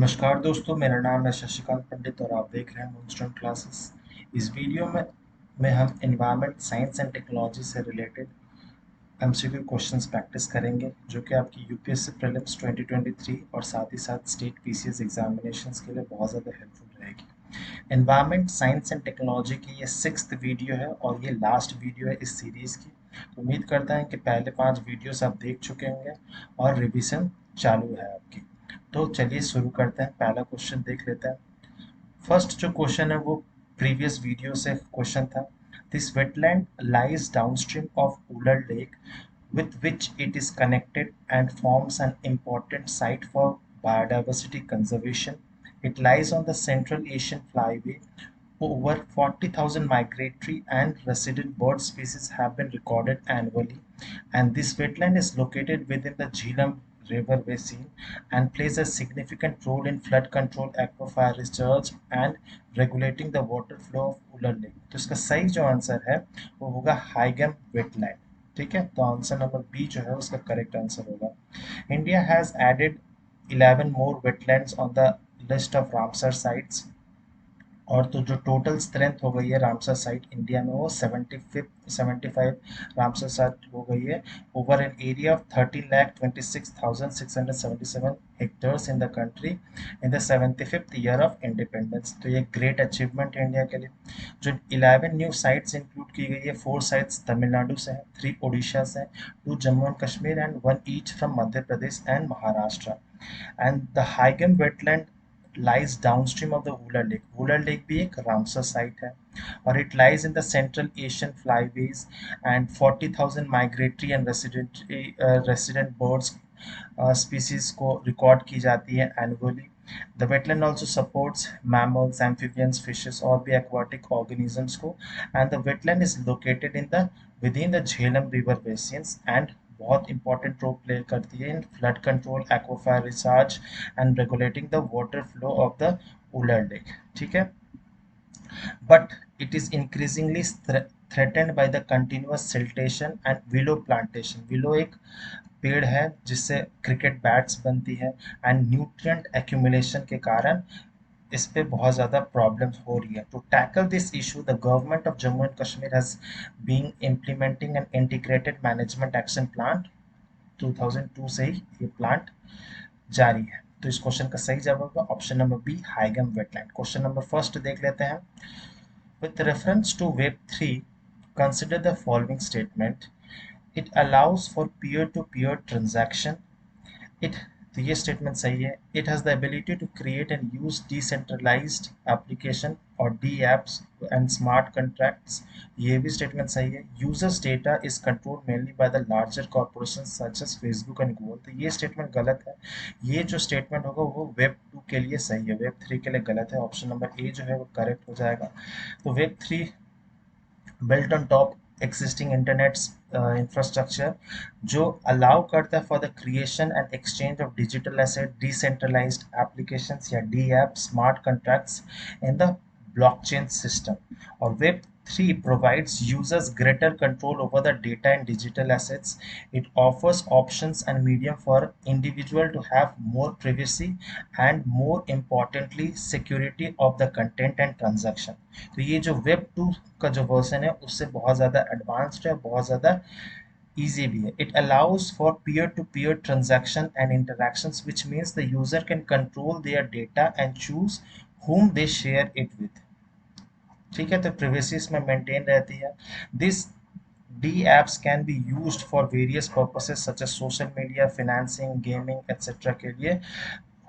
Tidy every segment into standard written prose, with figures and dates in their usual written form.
नमस्कार दोस्तों, मेरा नाम है शशिकांत पंडित और आप देख रहे हैं मूनस्टोन क्लासेस। इस वीडियो में हम एनवायरनमेंट साइंस एंड टेक्नोलॉजी से रिलेटेड एमसीक्यू क्वेश्चंस प्रैक्टिस करेंगे, जो कि आपकी यूपीएससी प्रीलिम्स 2023 और साथ ही साथ स्टेट पीसीएस एग्जामिनेशंस के लिए बहुत ज़्यादा हेल्पफुल रहेगी। एनवायरनमेंट साइंस एंड टेक्नोलॉजी की ये 6th वीडियो है और ये लास्ट वीडियो है इस सीरीज़ की। तो उम्मीद करता है कि पहले 5 वीडियोस आप देख चुके होंगे और रिवीजन चालू है आपकी। तो चलिए शुरू करते हैं, पहला क्वेश्चन देख लेते हैं। फर्स्ट जो क्वेश्चन है वो प्रीवियस वीडियो से क्वेश्चन था। This wetland lies downstream of Wular lake with which it is connected and forms an important site for biodiversity conservation. It lies on the Central Asian Flyway. Over 40,000 migratory and resident bird species have been recorded annually, and this wetland is located within the Jhelum River basin and plays a significant role in flood control, aquifer research, and regulating the water flow of Uller Lake. तो इसका सही जो answer है वो होगा हाइगम wetland. ठीक है, तो आंसर नंबर बी जो है उसका करेक्ट आंसर होगा। India has added 11 more wetlands on the list of Ramsar sites, और तो जो टोटल स्ट्रेंथ हो गई है रामसर साइट इंडिया में वो 75 रामसर साइट हो गई है over an area of 13,26,677 hectares in the country in the 75th year of independence. तो ये ग्रेट अचीवमेंट है इंडिया के लिए। जो 11 न्यू साइट्स इंक्लूड की गई है, 4 साइट्स तमिलनाडु से हैं, 3 ओडिशा से हैं, 2 Jammu and Kashmir and 1 each from Madhya Pradesh and Maharashtra. And the Haigam wetland lies downstream of the Wooler Lake. Wooler Lake भी एक रामसर साइट है और it lies in the Central Asian flyways and 40,000 migratory and resident birds species को record की जाती है annually. The wetland also supports mammals, amphibians, fishes और भी aquatic organisms को, and the wetland is located in the within the Jhelum River basins and बहुत important role play करती है in flood control, aquifer research and regulating the water flow of the Wular lake. ठीक है, but it is increasingly threatened by the continuous siltation and willow plantation. Willow एक पेड़ है जिससे cricket bats बनती है एंड न्यूट्रिएंट एक्यूमुलेशन के कारण इस पे बहुत ज़्यादा प्रॉब्लम्स हो रही है। To tackle this issue the government of Jammu and Kashmir has been implementing an integrated management action plan. 2002 से ही ये प्लांट जारी है। तो इस क्वेश्चन का सही जवाब होगा option number B Haigam wetland. Question number first देख लेते हैं। With reference to web 3 consider the following statement. It allows for peer to peer transaction. It तो ये स्टेटमेंट सही है। It has the ability to create and use decentralised application और D apps and smart contracts. ये भी statement सही है। Users data is control mainly by the larger corporation such as Facebook and Google. तो ये statement गलत है। ये जो स्टेटमेंट होगा वो वेब 2 के लिए सही है, वेब 3 के लिए गलत है। ऑप्शन नंबर ए जो है वो करेक्ट हो जाएगा। तो web 3 built on top existing internet infrastructure जो allow करता है for the creation and exchange of digital asset, decentralized applications या DApp, smart contracts in the blockchain system. और Web 3 provides users greater control over the data and digital assets. It offers options and medium for individual to have more privacy and more importantly security of the content and transaction. तो ये जो web 2 का जो version है उससे बहुत ज़्यादा advanced है, बहुत ज़्यादा easy भी है। It allows for peer-to-peer transaction and interactions, which means the user can control their data and choose whom they share it with. ठीक है, तो privacy इसमें मेंटेन रहती है। This D apps can be used for various purposes such as social media, financing, gaming, etc. के लिए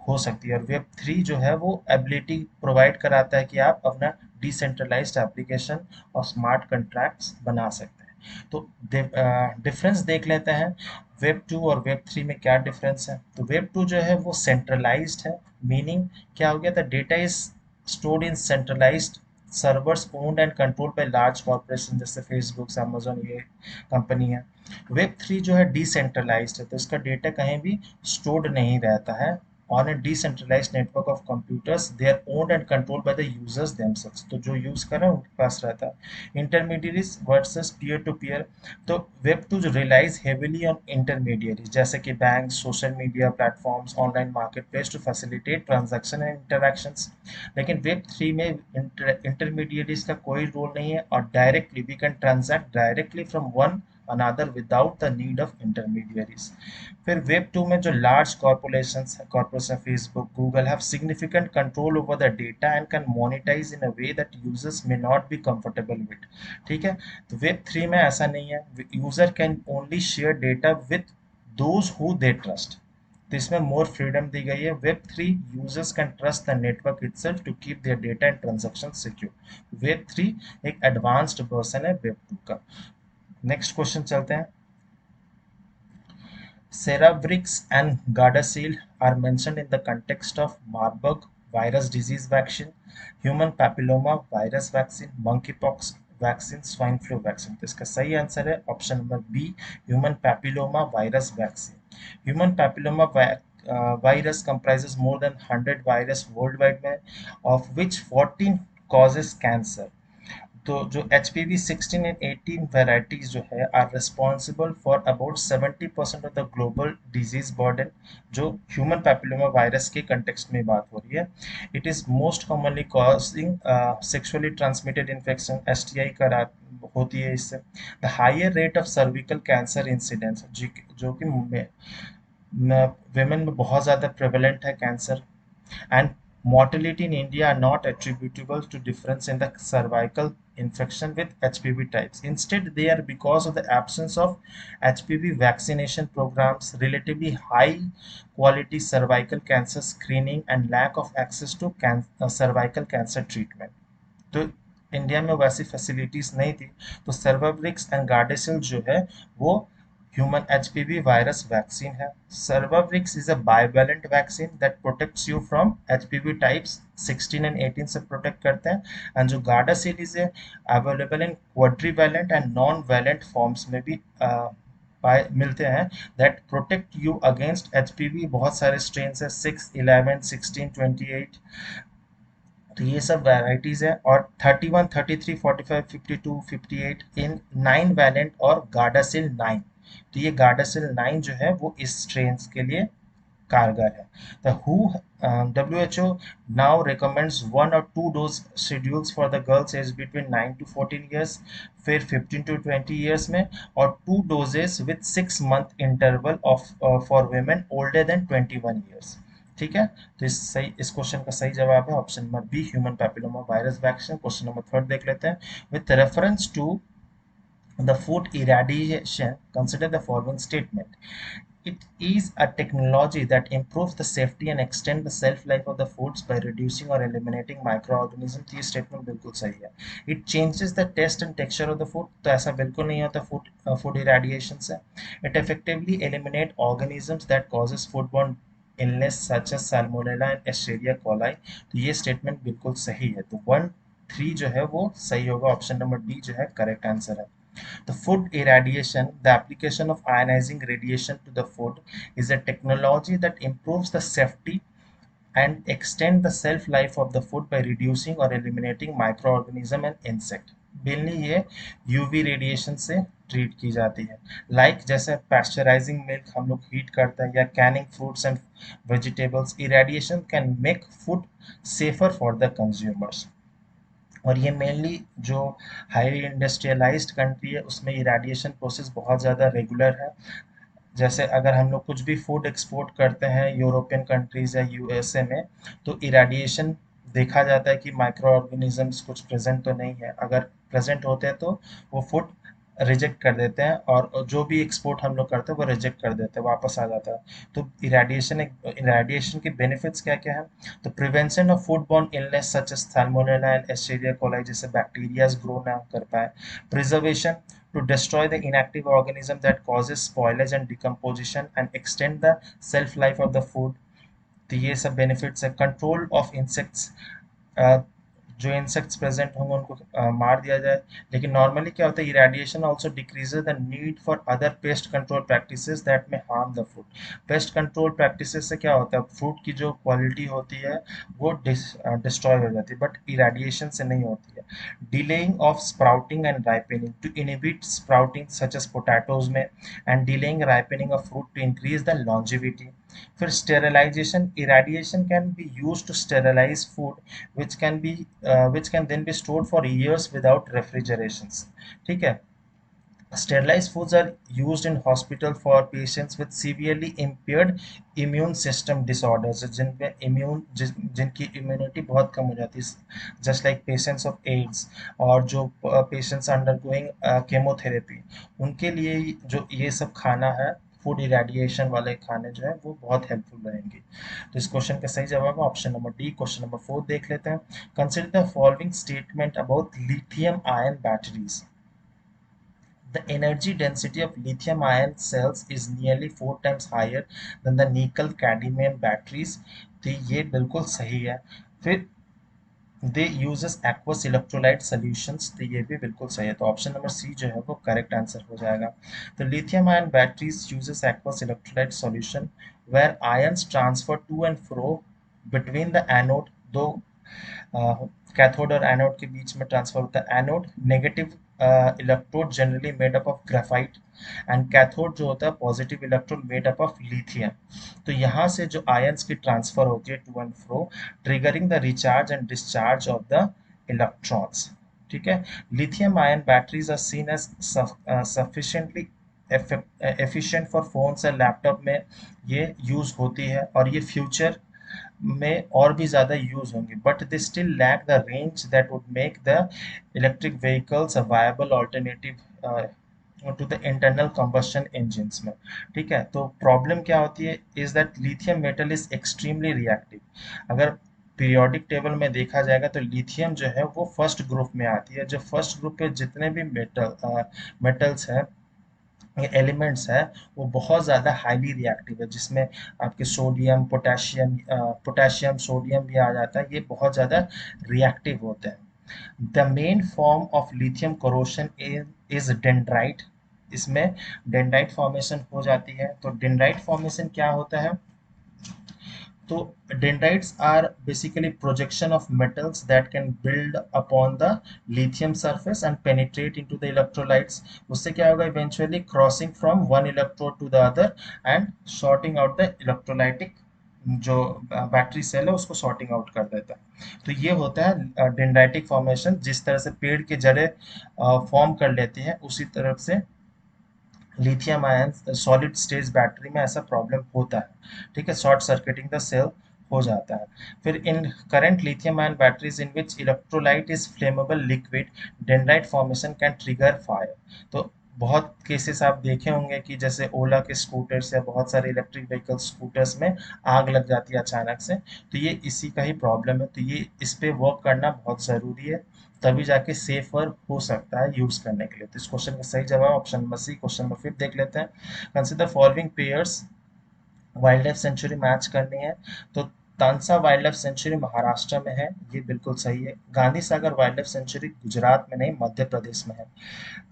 हो सकती है। और वेब 3 जो है वो एबिलिटी प्रोवाइड कराता है कि आप अपना डिसेंट्रलाइज्ड एप्लीकेशन और स्मार्ट कॉन्ट्रैक्ट्स बना सकते हैं। तो डिफरेंस देख लेते हैं वेब 2 और वेब 3 में क्या डिफरेंस है। तो वेब 2 जो है वो सेंट्रलाइज्ड है, मीनिंग क्या हो गया, the data is stored in centralised servers owned and controlled by large corporation जैसे फेसबुक, अमेजोन, ये कंपनी है। वेब 3 जो है डिसेंट्रलाइज्ड है, तो इसका डेटा कहीं भी स्टोर्ड नहीं रहता है on a decentralized network of computers, they are owned and controlled by the users themselves. तो जो यूज कर रहे हैं उनके पास रहता है. Intermediaries versus peer to peer. तो वेब टू जो रिलाइज हेविली ऑन इंटरमीडिएरीज जैसे कि bank, social media platforms, online market place to facilitate transaction and interactions. लेकिन वेब थ्री में इंटरमीडिएरीज का कोई रोल नहीं है और directly we can transact directly from one another without the need of intermediaries. फिर वेब टू में जो large corporation Facebook Google have significant control over the data and can monetise in a way that users may not be comfortable with. ठीक है, तो web three में ऐसा नहीं है. User can only share data with those who they trust. तो इसमें more freedom दी गई है. Web three users can trust the network itself to keep their data and transaction secure. Web three एक एडवांस्ड वर्जन है web two का. Next question चलते हैं. Cerebrix and Gardasil are mentioned in the context of Marburg virus disease vaccine, human papilloma virus vaccine, monkeypox vaccine, swine flu vaccine. तो इसका सही answer है option number B, human papilloma virus vaccine. Human papilloma virus comprises more than 100 virus worldwide में, of which 14 causes cancer. तो जो H P V 16 and 18 varieties जो है are responsible for about 70% of the global disease burden. जो human papilloma virus के context में बात हो रही है. It is most commonly causing sexually transmitted infection, S T I का होती है इससे. The higher rate of cervical cancer incidence जो कि वेमेन में बहुत ज़्यादा प्रेवलेंट है cancer. And mortality in India are not attributable to difference in the cervical infection with HPV types. Instead, they are because of the absence of HPV vaccination programs, relatively high quality cervical cancer screening, and lack of access to cervical cancer treatment. तो India में वैसी facilities नहीं थी. तो सर्वाब्रिक्स and गार्डेसिल जो है वो human HPV virus vaccine है. Cervarix is a bivalent vaccine that protects you from HPV types 16 and 18 से प्रोटेक्ट करते हैं. एंड जो Gardasil is available in quadrivalent and nonavalent forms में भी मिलते हैं that protect you against HPV. बहुत सारे स्ट्रेन है 6, 11, 16, 28. तो ये सब वैराइटीज है. और 31, 33, 45, 52, 58 इन 9 वैलेंट और गार्डासिल 9. तो ये गार्डासिल 9 जो है वो इस स्ट्रेन्स के लिए कारगर है. The who WHO now recommends 1 or 2 dose schedules for the girls aged between 9 to 14 years, फिर 15 to 20 years में, और 2 doses with 6 month interval of for women older than 21 years. ठीक है, तो इस क्वेश्चन का सही जवाब है option number B, human papilloma virus vaccine. Question number third देख लेते हैं. With reference to the food irradiation, consider the following statement. It is a technology that improves the safety and extend the shelf life of the foods by reducing or eliminating microorganisms. ये statement बिल्कुल सही है. It changes the taste and texture of the food. तो ऐसा बिल्कुल नहीं होता food irradiation से. It effectively eliminate organisms that causes foodborne illness such as salmonella and Escherichia coli. तो ये statement बिल्कुल सही है. तो 1, 3 जो है वो सही होगा. ऑप्शन नंबर डी जो है करेक्ट आंसर है. The food irradiation, the application of ionizing radiation to the food, is a technology that improves the safety and extend the shelf life of the food by reducing or eliminating microorganism and insect. Mainly ये UV radiation से treat की जाती है. Like जैसे पैस्चराइजिंग milk हम लोग heat करते हैं या Canning fruits and vegetables, irradiation can make food safer for the consumers. और ये मेनली जो हाईली इंडस्ट्रियलाइज्ड कंट्री है उसमें इरेडिएशन प्रोसेस बहुत ज़्यादा रेगुलर है. जैसे अगर हम लोग कुछ भी फूड एक्सपोर्ट करते हैं यूरोपियन कंट्रीज या यूएसए में, तो इरेडिएशन देखा जाता है कि माइक्रो ऑर्गेनिजम्स कुछ प्रेजेंट तो नहीं है. अगर प्रेजेंट होते हैं तो वो फूड रिजेक्ट कर देते हैं और जो भी एक्सपोर्ट हम लोग करते हैं वो रिजेक्ट कर देते हैं, वापस आ जाता है. तो इरेडिएशन के बेनिफिट्स क्या क्या है. तो prevention of food borne illness such as salmonella and Escherichia coli जैसे बैक्टीरियाज ग्रो ना कर पाए. Preservation to destroy the inactive organism that causes spoilage and decomposition and extend the shelf life of the food. तो ये सब benefits है. Control of insects, जो insects present होंगे उनको मार दिया जाए। लेकिन नॉर्मली क्या होता है, irradiation also decreases the need for other pest control practices that may harm the fruit. Pest control practices से क्या होता है, फ्रूट की जो क्वालिटी होती है वो डिस्ट्रॉय हो जाती है, बट इरेडिएशन से नहीं होती है। Delaying of sprouting and ripening to inhibit sprouting such as potatoes में, and delaying ripening of fruit to increase the longevity. फिर sterilisation, irradiation can be use to sterilise food which can then be stored for years without refrigerations। ठीक है। Sterilized foods are used in hospital for patients with severely impaired immune system disorders, जिनमें जिनकी immunity बहुत कम हो जाती है, just like patients of AIDS, और जो पेशेंट्स अंडरगोइंग केमोथेरेपी, उनके लिए जो ये सब खाना है, फूड इरेडिएशन वाले खाने जो है वो बहुत हेल्पफुल रहेंगे। तो इस क्वेश्चन का सही जवाब है option number D. Question number 4 देख लेते हैं। Consider the following statement about lithium ion batteries. The energy density of lithium-ion cells is nearly 4 times higher than the nickel-cadmium batteries। तो ये बिल्कुल सही है। फिर दे यूजेस aqueous electrolyte solutions, तो ये भी बिल्कुल सही है। तो ऑप्शन नंबर सी जो है वो करेक्ट आंसर हो जाएगा। तो lithium ion batteries uses aqueous electrolyte solution where ions transfer to and fro between the anode, दो कैथोड और एनोड के बीच में ट्रांसफर होता है। Anode negative electrode generally made up of graphite, and cathode जो होता है positive electrode made up of lithium. तो यहाँ से जो आयंस की ट्रांसफर होती है to and fro, triggering the recharge and discharge of the electrons. ठीक है। Lithium ion batteries are seen as sufficiently efficient for phones and laptop में ये यूज होती है, और ये फ्यूचर में और भी ज़्यादा यूज होंगी, but they still lack the range that would make the electric vehicles a viable alternative to the internal combustion engines में। ठीक है। तो प्रॉब्लम क्या होती है, is that lithium metal is extremely reactive. अगर पीरियोडिक टेबल में देखा जाएगा तो लिथियम जो है वो फर्स्ट ग्रुप में आती है। जो फर्स्ट ग्रुप पे जितने भी मेटल्स हैं, एलिमेंट्स है, वो बहुत ज़्यादा हाईली रिएक्टिव है, जिसमें आपके सोडियम पोटेशियम सोडियम भी आ जाता है, ये बहुत ज़्यादा रिएक्टिव होते हैं। The main form of lithium corrosion is dendrite. इसमें डेंड्राइट फॉर्मेशन हो जाती है। तो डेंड्राइट फॉर्मेशन क्या होता है, तो dendrites are basically projection of metals that can build upon the lithium surface and penetrate into the electrolytes। उससे क्या होगा, eventually crossing from one electrode to the other and sorting out the electrolytic, जो battery cell है उसको sorting out कर देता है। तो ये होता है डेंड्राइटिक फॉर्मेशन। जिस तरह से पेड़ के जड़ें फॉर्म कर लेती हैं, उसी तरह से lithium ion solid stage battery में ऐसा प्रॉब्लम होता है। ठीक है। शॉर्ट सर्किटिंग द सेल हो जाता है। फिर in current lithium ion batteries in which electrolyte is flammable liquid, dendrite formation can trigger fire. तो बहुत केसेस आप देखे होंगे कि जैसे ओला के स्कूटर्स या बहुत सारे इलेक्ट्रिक व्हीकल स्कूटर्स में आग लग जाती है अचानक से, तो ये इसी का ही प्रॉब्लम है। तो ये इस पे वर्क करना बहुत ज़रूरी है, तभी जाके सेफर हो सकता है यूज करने के लिए। तो इस क्वेश्चन का सही जवाब option number C. Question number 5 देख लेते हैं। Consider following pairs, wildlife sanctuary match करनी है। तो Tansa wildlife sanctuary Maharashtra में है, ये बिल्कुल सही है। Gandhi Sagar wildlife sanctuary Gujarat में नहीं, मध्य प्रदेश में है।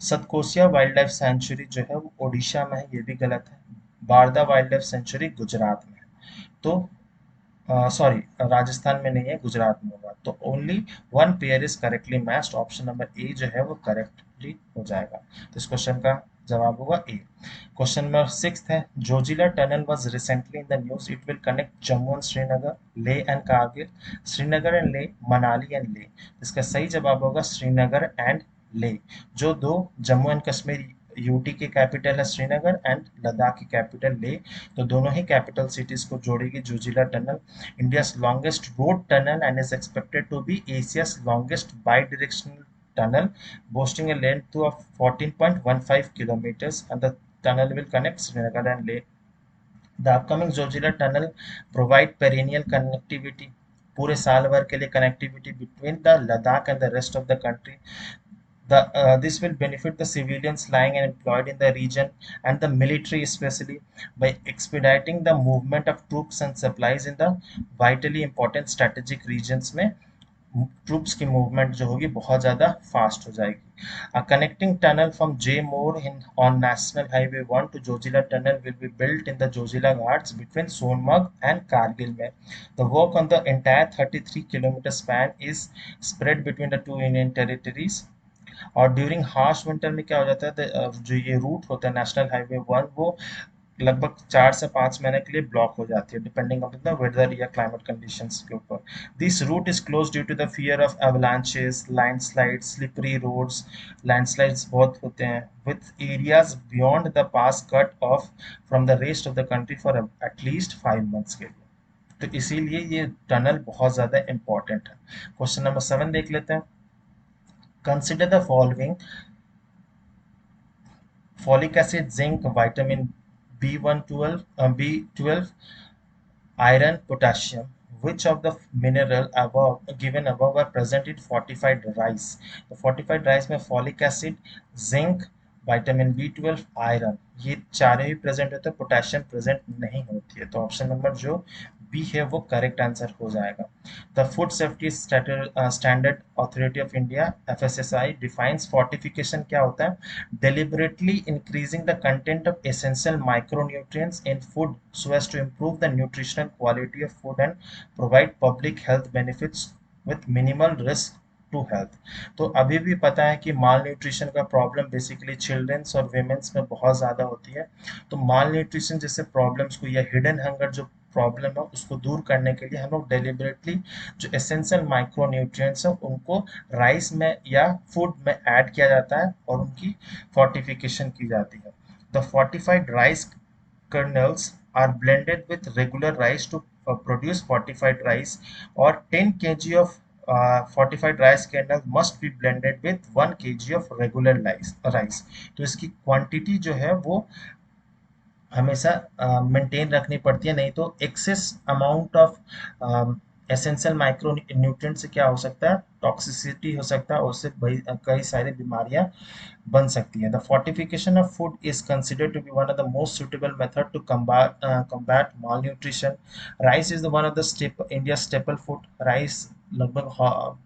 सतकोसिया वाइल्ड लाइफ सेंचुरी जो है वो ओडिशा में है, ये भी गलत है। Barda wild life sanctuary Gujarat में है। तो सॉरी, राजस्थान में नहीं है, गुजरात में होगा। तो only one pair is correctly matched, option number A जो है वो करेक्टली हो जाएगा। तो इस क्वेश्चन का जवाब होगा ए। क्वेश्चन नंबर 6 है। Zoji La tunnel was recently in the news, it will connect Jammu and Srinagar, ले एंड कारगिल, श्रीनगर एंड ले, मनाली एंड ले। इसका सही जवाब होगा श्रीनगर एंड ले। जो दो जम्मू एंड कश्मीर यूटी की कैपिटल है श्रीनगर, एंड लद्दाख की कैपिटल ले, तो दोनों ही कैपिटल सिटीज को जोड़ेगी Zoji La tunnel. India's longest road tunnel and is expected to be Asia's longest bi-directional tunnel, boasting a length of 14.15 kilometers, and the tunnel will connect Srinagar and Leh. The upcoming Zojila tunnel provide perennial connectivity, पूरे साल भर के लिए connectivity between the Ladakh and the rest of the country. This will benefit the civilians lying and employed in the region and the military especially by expediting the movement of troops and supplies in the vitally important strategic regions में troops की movement जो होगी बहुत ज़्यादा fast हो जाएगी। A connecting tunnel from Jaymore on National Highway 1 to Jojila Tunnel will be built in the Jojila Ghats between Sonmarg and Kargil में. The work on the entire 33-kilometer span is spread between the two Union territories. और during harsh winter में क्या हो जाता है, जो ये root होता है नेशनल हाईवे 1, वो लगभग 4 से 5 महीने के लिए ब्लॉक हो जाती है, डिपेंडिंग ऑन द वेदर या क्लाइमेट कंडीशंस के ऊपर। This route is close due to the fear of avalanches, landslides, slippery roads. Landslides बहुत होते हैं, with areas beyond the pass cut off from the rest of the country for at least 5 months के लिए। तो इसीलिए ये टनल बहुत ज़्यादा इंपॉर्टेंट है। क्वेश्चन नंबर 7 देख लेते हैं। Consider the following: folic acid, zinc, vitamin B12, iron, potassium. Which of the mineral above given above are present in fortified rice? तो fortified rice में folic acid, zinc, vitamin B12, iron, ये चारों ही present होते हैं, potassium present नहीं होती है। तो ऑप्शन नंबर जो बी है वो करेक्ट आंसर हो जाएगा। The food safety standard authority of India FSSAI defines fortification क्या होता है? deliberately increasing the content of essential micronutrients in food so as to improve the nutritional quality of food and provide public health benefits with minimal risk to health. तो अभी भी पता है कि malnutrition का प्रॉब्लम बेसिकली चिल्ड्रंस और womens में बहुत ज़्यादा होती है। तो माल न्यूट्रिशन जैसे प्रॉब्लम्स को या हिडन हंगर जो प्रॉब्लम है उसको दूर करने के लिए हम लोग डेलिबरेटली जो एसेंशियल माइक्रो न्यूट्रिएंट्स हैं उनको राइस में या फूड में ऐड किया जाता है और उनकी फोर्टिफिकेशन की जाती है। The fortified rice kernels are blended with regular rice to produce fortified rice, or 10 kg of fortified rice kernel must be blended with 1 kg of regular rice। तो इसकी क्वांटिटी जो है वो हमेशा मेंटेन रखनी पड़ती है, नहीं तो excess amount of essential micro nutrient से क्या हो सकता है, टॉक्सिसिटी हो सकता है, उससे कई सारी बीमारियां बन सकती है। The fortification of food is considered to be one of the most suitable method to combat malnutrition। Rice is one of the India staple food. Rice लगभग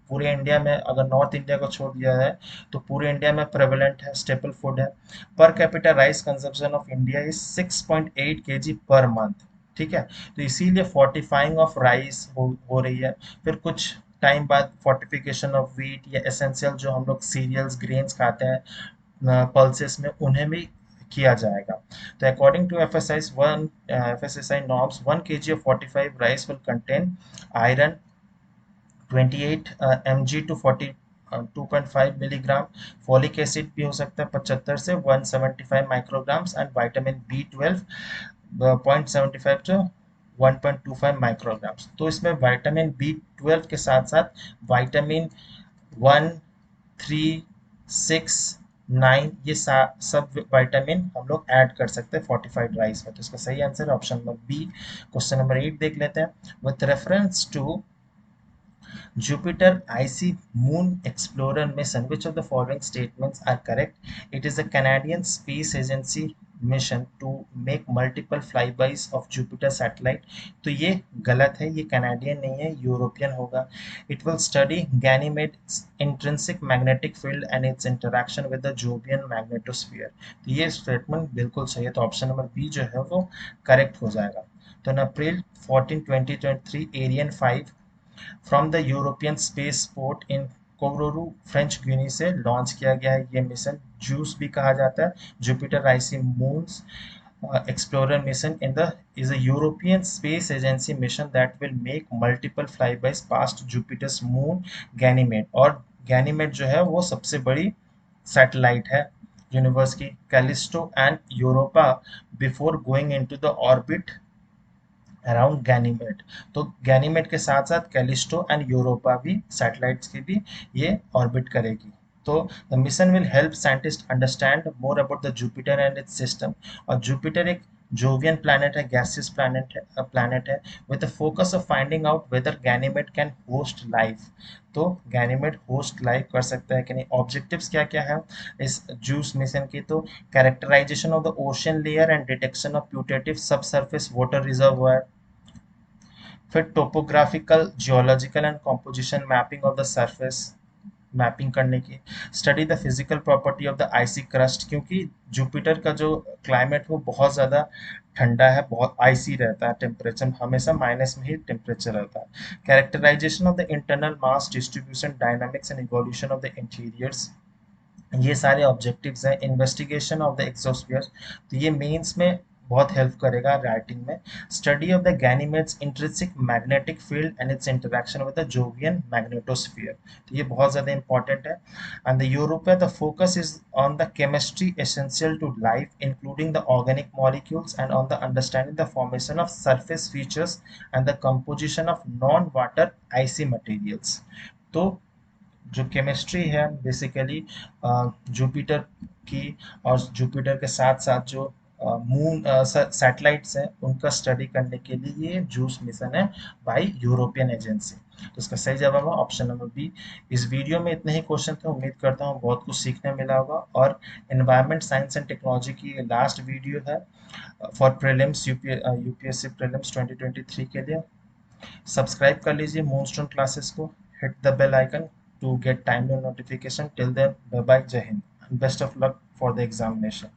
पूरे इंडिया में, अगर नॉर्थ इंडिया को छोड़ दिया जाए तो पूरे इंडिया में प्रेवलेंट है, स्टेपल फूड है। Per capita rice consumption of India is 6.8 kg per month. ठीक है, तो इसीलिए फोर्टिफाइंग ऑफ राइस हो रही है। फिर कुछ टाइम बाद फोर्टिफिकेशन ऑफ व्हीट या एसेंशियल जो हम लोग सीरियल्स ग्रेन्स खाते हैं पल्सेस में, उन्हें भी किया जाएगा। तो according to FSSAI norms 1 kg of fortified rice will contain iron 28 mg to 42.5 milligram, folic acid भी हो सकता है 75 से 175 micrograms, and vitamin B12 0.75 to 1.25 micrograms. तो इसमें विटामिन B12 के साथ साथ विटामिन 1, 3, 6, 9 ये सब विटामिन हम लोग ऐड कर सकते हैं फोर्टिफाइड राइस में। तो इसका सही answer option number B. Question number 8 देख लेते हैं। With reference to Jupiter Icy Moon Explorer mission, which of the following statements are correct? It is a Canadian Space Agency mission to make multiple flybys of Jupiter satellite। तो ये गलत है, ये Canadian नहीं है, यूरोपियन होगा। It will study Ganymede's intrinsic magnetic field and its interaction with the Jovian magnetosphere। तो ये स्टेटमेंट बिल्कुल सही है, तो ऑप्शन नंबर बी जो है वो करेक्ट हो जाएगा। तो in April 14, 2023 Ariane 5 from the European space port in Kourou French Guiana से लॉन्च किया गया है। ये मिशन जूस भी कहा जाता है, Jupiter icy moons explorer mission in the is a European Space Agency mission that will make multiple flybys past Jupiter's moon Ganymede। और Ganymede जो है वो सबसे बड़ी सैटेलाइट है यूनिवर्स की, Callisto and Europa before going into the orbit around Ganymede. तो Ganymede के साथ साथ कैलिस्टो एंड यूरोपा भी सैटेलाइट्स की भी ये ऑर्बिट करेगी। तो the mission will help scientist understand more about the Jupiter and it's system. और जुपिटर एक जोवियन प्लैनेट है, गैसियस प्लैनेट है with the focus of finding out whether Ganymede can host life. तो गैनीमेड होस्ट लाइफ कर सकता है कि नहीं। ऑब्जेक्टिव्स क्या क्या है इस जूस मिशन की? तो characterisation of the ocean layer and detection of putative sub surface water reservoir, फिर topographical, geological and composition mapping of the surface, mapping करने की। Study the physical property of the icy crust, क्योंकि Jupiter का जो climate वो बहुत ज़्यादा ठंडा है, बहुत आइसी रहता है, टेम्परेचर हमेशा माइनस में ही टेम्परेचर रहता है। Characterisation of the internal mass distribution, dynamics and evolution of the interiors, ये सारे ऑब्जेक्टिव्स हैं। इन्वेस्टिगेशन ऑफ द एक्सोस्फीयर, तो ये मेंस में बहुत हेल्प करेगा राइटिंग में। Study of the Ganymede's intrinsic magnetic field and its interaction with the Jovian magnetosphere, तो ये बहुत ज़्यादा इंपॉर्टेंट है। And the Europa, the focus is on the chemistry essential to life including the organic molecules and on the understanding the formation of surface features and the composition of non water icy materials. तो जो chemistry है basically Jupiter की, और Jupiter के साथ साथ जो moon satellites हैं उनका स्टडी करने के लिए ये जूस मिशन है बाई यूरोपियन एजेंसी। तो इसका सही जवाब है ऑप्शन नंबर बी। इस वीडियो में इतने ही क्वेश्चन थे, उम्मीद करता हूँ बहुत कुछ सीखने मिला होगा। और एनवायरनमेंट साइंस एंड टेक्नोलॉजी की ये लास्ट वीडियो है फॉर प्रीलिम्स यूपीएससी प्रीलिम्स 2023 के लिए। सब्सक्राइब कर लीजिए मूनस्टोन क्लासेस को, hit the bell icon to get timely notification. Till then, bye bye, Jai Hind, and best of luck for the examination.